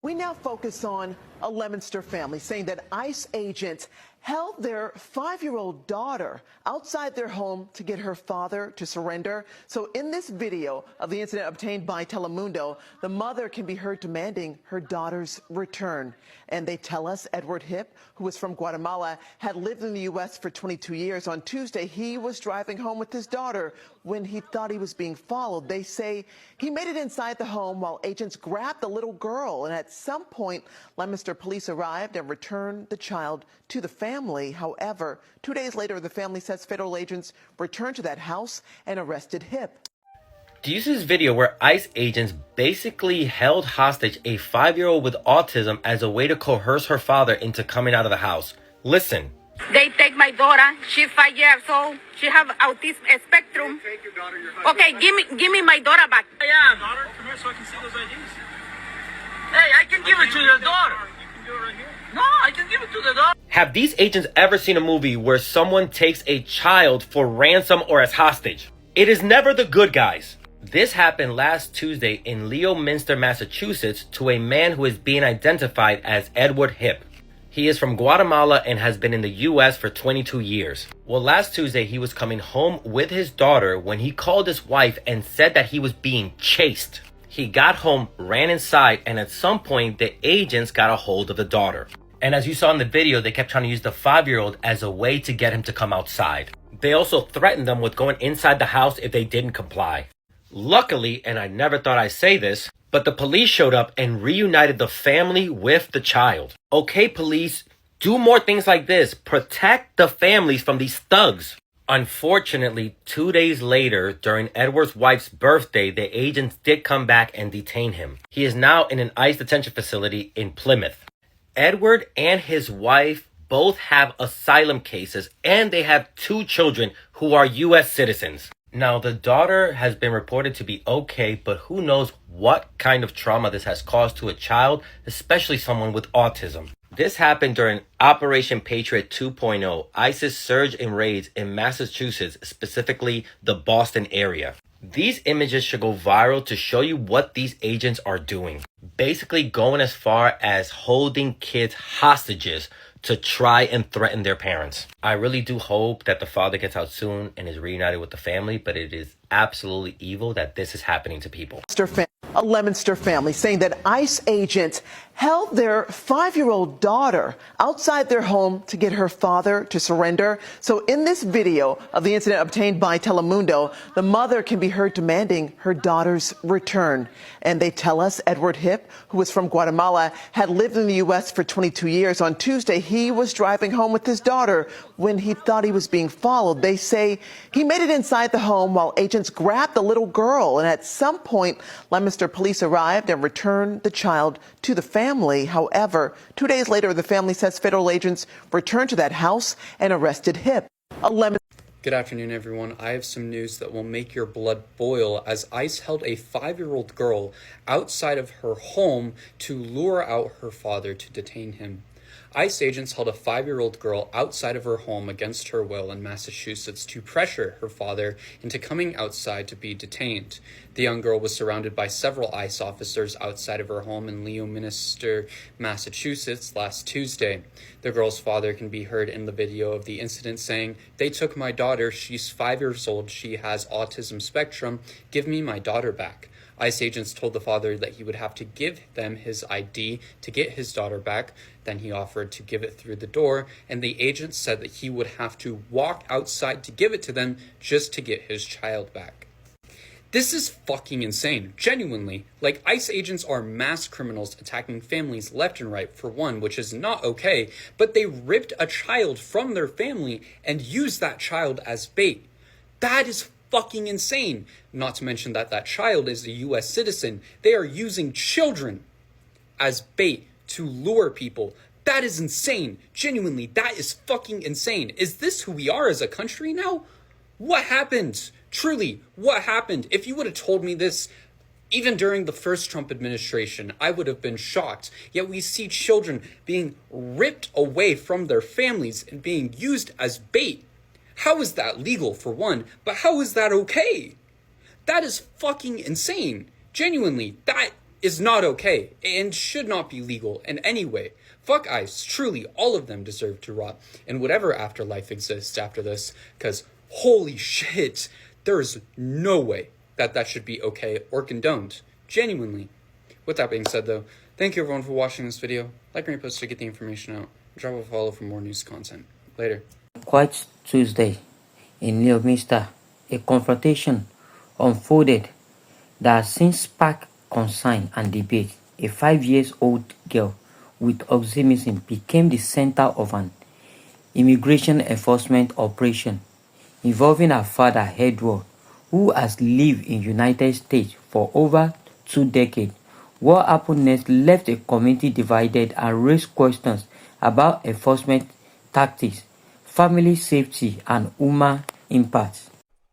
We now focus on a Leominster family saying that ICE agents held their 5-year-old daughter outside their home to get her father to surrender. So in this video of the incident obtained by Telemundo, the mother can be heard demanding her daughter's return. And they tell us Edward Hip, who was from Guatemala, had lived in the U.S. for 22 years. On Tuesday, he was driving home with his daughter when he thought he was being followed. They say he made it inside the home while agents grabbed the little girl. And at some point, Leominster police arrived and returned the child to the family. However, 2 days later, the family says federal agents returned to that house and arrested Hip. Do you see this video where ICE agents basically held hostage a 5-year-old with autism as a way to coerce her father into coming out of the house? Listen. They take my daughter. She's 5 years old. She have autism spectrum. Take your daughter, Okay, give me my daughter back. Yeah, daughter, come here so I can see those IDs. Hey, I can give it to your daughter. You can do it right here. No, I can give it to the daughter. Have these agents ever seen a movie where someone takes a child for ransom or as hostage? It is never the good guys. This happened last Tuesday in Leominster, Massachusetts, to a man who is being identified as Edward Hip. He is from Guatemala and has been in the U.S. for 22 years. Well, last Tuesday, he was coming home with his daughter when he called his wife and said that he was being chased. He got home, ran inside, and at some point, the agents got a hold of the daughter. And as you saw in the video, they kept trying to use the 5-year-old as a way to get him to come outside. They also threatened them with going inside the house if they didn't comply. Luckily, and I never thought I'd say this, but the police showed up and reunited the family with the child. Okay, police, do more things like this. Protect the families from these thugs. Unfortunately, 2 days later, during Edward's wife's birthday, the agents did come back and detain him. He is now in an ICE detention facility in Plymouth. Edward and his wife both have asylum cases, and they have 2 children who are U.S. citizens. Now, the daughter has been reported to be okay, but who knows what kind of trauma this has caused to a child, especially someone with autism. This happened during Operation Patriot 2.0, ICE's surge in raids in Massachusetts, specifically the Boston area. These images should go viral to show you what these agents are doing. Basically going as far as holding kids hostages to try and threaten their parents. I really do hope that the father gets out soon and is reunited with the family, but it is absolutely evil that this is happening to people. A Leominster family saying that ICE agents held their 5-year-old daughter outside their home to get her father to surrender. So in this video of the incident obtained by Telemundo, the mother can be heard demanding her daughter's return. And they tell us Edward Hip, who was from Guatemala, had lived in the U.S. for 22 years. On Tuesday, he was driving home with his daughter when he thought he was being followed. They say he made it inside the home while agents grabbed the little girl. And at some point, Leominster police arrived and returned the child to the family. However, 2 days later, the family says federal agents returned to that house and arrested Hip. Good afternoon, everyone. I have some news that will make your blood boil as ICE held a 5-year-old girl outside of her home to lure out her father to detain him. ICE agents held a 5-year-old girl outside of her home against her will in Massachusetts to pressure her father into coming outside to be detained. The young girl was surrounded by several ICE officers outside of her home in Leominster, Massachusetts last Tuesday. The girl's father can be heard in the video of the incident saying, "They took my daughter. She's 5 years old. She has autism spectrum. Give me my daughter back." ICE agents told the father that he would have to give them his ID to get his daughter back. Then he offered to give it through the door, and the agents said that he would have to walk outside to give it to them just to get his child back. This is fucking insane, genuinely. Like, ICE agents are mass criminals attacking families left and right, for one, which is not okay, but they ripped a child from their family and used that child as bait. That is fucking insane. Not to mention that that child is a U.S. citizen. They are using children as bait to lure people. That is insane. Genuinely, that is fucking insane. Is this who we are as a country now? What happened? Truly, what happened? If you would have told me this even during the first Trump administration, I would have been shocked. Yet we see children being ripped away from their families and being used as bait. How is that legal, for one? But how is that okay? That is fucking insane. Genuinely, is not okay and should not be legal in any way. Fuck ICE. Truly, all of them deserve to rot in whatever afterlife exists after this, because holy shit, there's no way that that should be okay or condoned. Genuinely. With that being said, though, thank you everyone for watching this video. Like and repost to get the information out. Drop a follow for more news content. Later. Quite Tuesday in Leominster, a confrontation unfolded that has since sparked concern and debate. A 5-year-old girl with autism became the center of an immigration enforcement operation involving her father, Edward, who has lived in the United States for over 2 decades. What happened next left a community divided and raised questions about enforcement tactics, family safety, and human impact.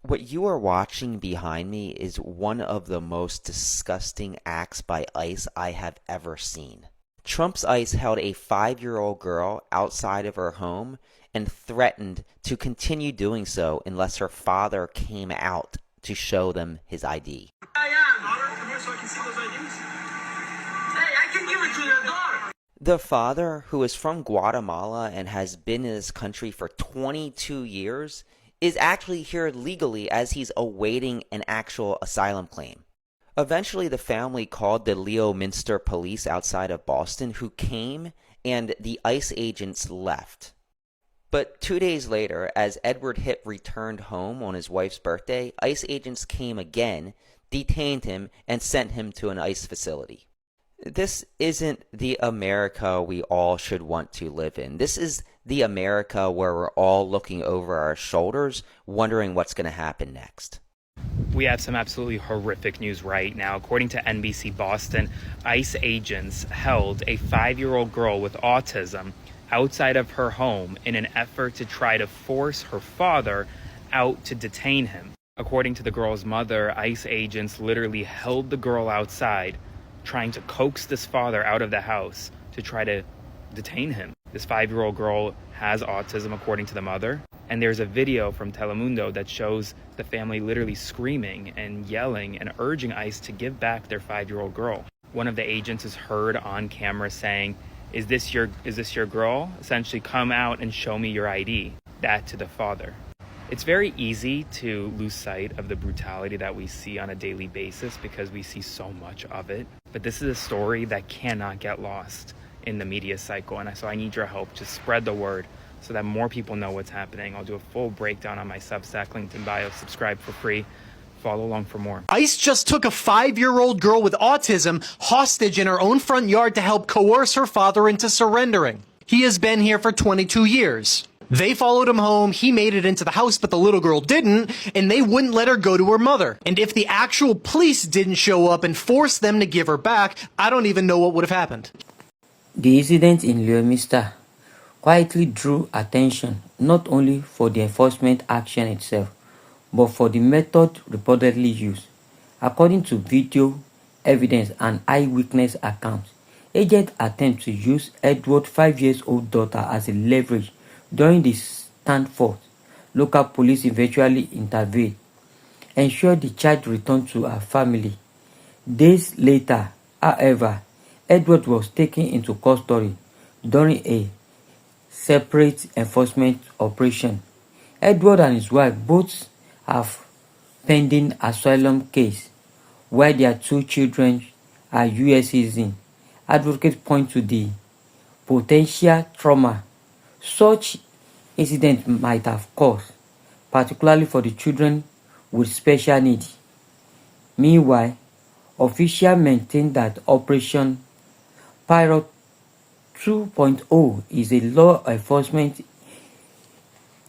What you are watching behind me is one of the most disgusting acts by ICE I have ever seen. Trump's ICE held a 5-year-old girl outside of her home and threatened to continue doing so unless her father came out to show them his ID. Daughter, come here so I can see those IDs. Hey, I can give it to your daughter. The father, who is from Guatemala and has been in this country for 22 years, is actually here legally as he's awaiting an actual asylum claim. Eventually, the family called the Leominster police outside of Boston, who came and the ICE agents left. But 2 days later, as Edward Hitt returned home on his wife's birthday, ICE agents came again, detained him, and sent him to an ICE facility. This isn't the America we all should want to live in. This is the America where we're all looking over our shoulders, wondering what's going to happen next. We have some absolutely horrific news right now. According to NBC Boston, ICE agents held a 5-year-old girl with autism outside of her home in an effort to try to force her father out to detain him. According to the girl's mother, ICE agents literally held the girl outside, trying to coax this father out of the house to try to detain him. This 5-year-old girl has autism, according to the mother. And there's a video from Telemundo that shows the family literally screaming and yelling and urging ICE to give back their 5-year-old girl. One of the agents is heard on camera saying, is this your girl? Essentially, come out and show me your ID. That to the father. It's very easy to lose sight of the brutality that we see on a daily basis because we see so much of it. But this is a story that cannot get lost in the media cycle. And so I need your help to spread the word so that more people know what's happening. I'll do a full breakdown on my Substack, linked in bio. Subscribe for free. Follow along for more. ICE just took a 5-year-old girl with autism hostage in her own front yard to help coerce her father into surrendering. He has been here for 22 years. They followed him home, he made it into the house, but the little girl didn't, and they wouldn't let her go to her mother. And if the actual police didn't show up and force them to give her back, I don't even know what would have happened. The incident in Leominster quietly drew attention not only for the enforcement action itself, but for the method reportedly used. According to video evidence and eyewitness accounts, agents attempt to use Edward's 5-year-old daughter as a leverage during the standoff. Local police eventually intervened, ensured the child returned to her family. Days later, however, Edward was taken into custody during a separate enforcement operation. Edward and his wife both have pending asylum case, while their 2 children are US citizens. Advocates point to the potential trauma such incident might have caused, particularly for the children with special needs. Meanwhile, officials maintain that Operation Patriot 2.0 is a law enforcement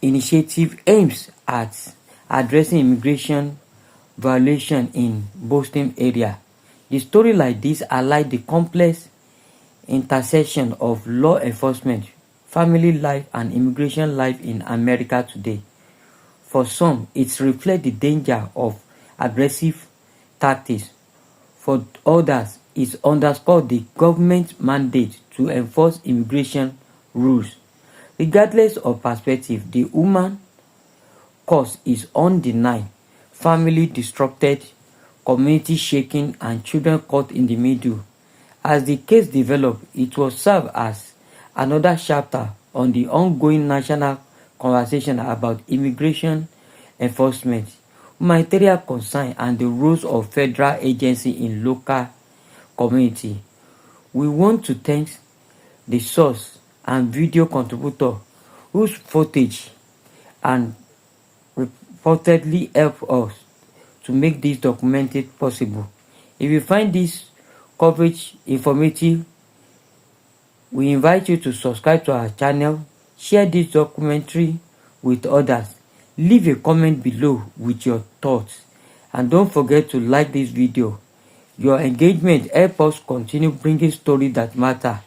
initiative aimed at addressing immigration violation in Boston area. The story like this highlight the complex intersection of law enforcement, family life, and immigration life in America today. For some, it reflects the danger of aggressive tactics. For others, it underscores the government's mandate to enforce immigration rules. Regardless of perspective, the human cost is undeniable. Family disrupted, community shaking, and children caught in the middle. As the case developed, it was served as another chapter on the ongoing national conversation about immigration enforcement, humanitarian concern, and the roles of federal agencies in local community. We want to thank the source and video contributor whose footage and reportedly helped us to make this documentary possible. If you find this coverage informative, we invite you to subscribe to our channel, share this documentary with others, leave a comment below with your thoughts, and don't forget to like this video. Your engagement helps us continue bringing stories that matter.